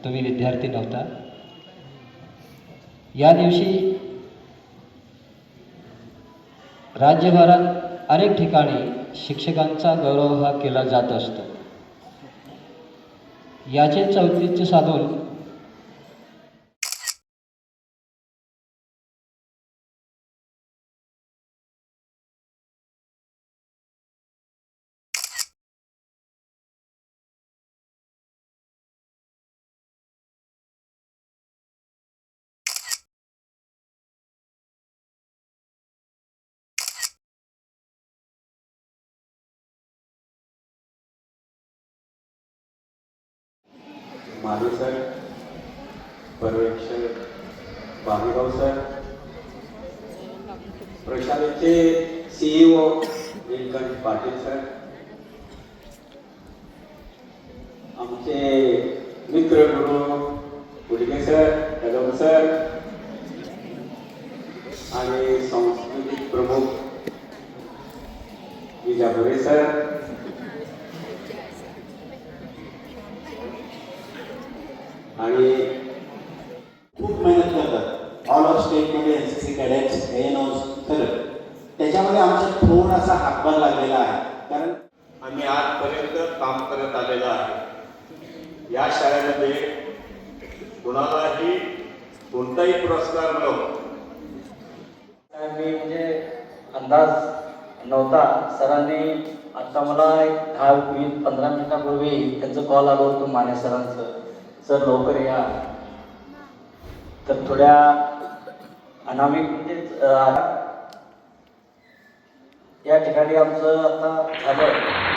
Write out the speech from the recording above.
तुम्ही विद्यार्थी नव्हता। या दिवशी राज्यभरात अनेक ठिकाणी शिक्षकांचा गौरव हा केला जात असतो। याचे औचित्य साधून माने सर, पर्यवेक्षक बाबूराव सर, प्रशालेचे CEO नीलकंठ पाटील सर, आमचे मित्र गुरु गुडगे सर, कदम सर आणि सांस्कृतिक प्रमुख विजापुरे सर, आणि खूप मेहनत करतात ऑल ऑफ स्टेटमध्ये NCC कॅडेट्स ANOs सगळं त्याच्यामध्ये आमचा थोडासा हातभार लागलेला आहे, कारण आम्ही आजपर्यंत काम करत आलेलो आहे। या शाळेमध्ये कुणालाही कोणताही पुरस्कार मिळवला मी म्हणजे अंदाज नव्हता। सरांनी आता मला एक 10-15 मिनिटांपूर्वी त्यांचं कॉल आलं होतं माने सरांचं, सर लवकर या। तर थोड्या अनामिक म्हणजे या ठिकाणी आमचं आता झालं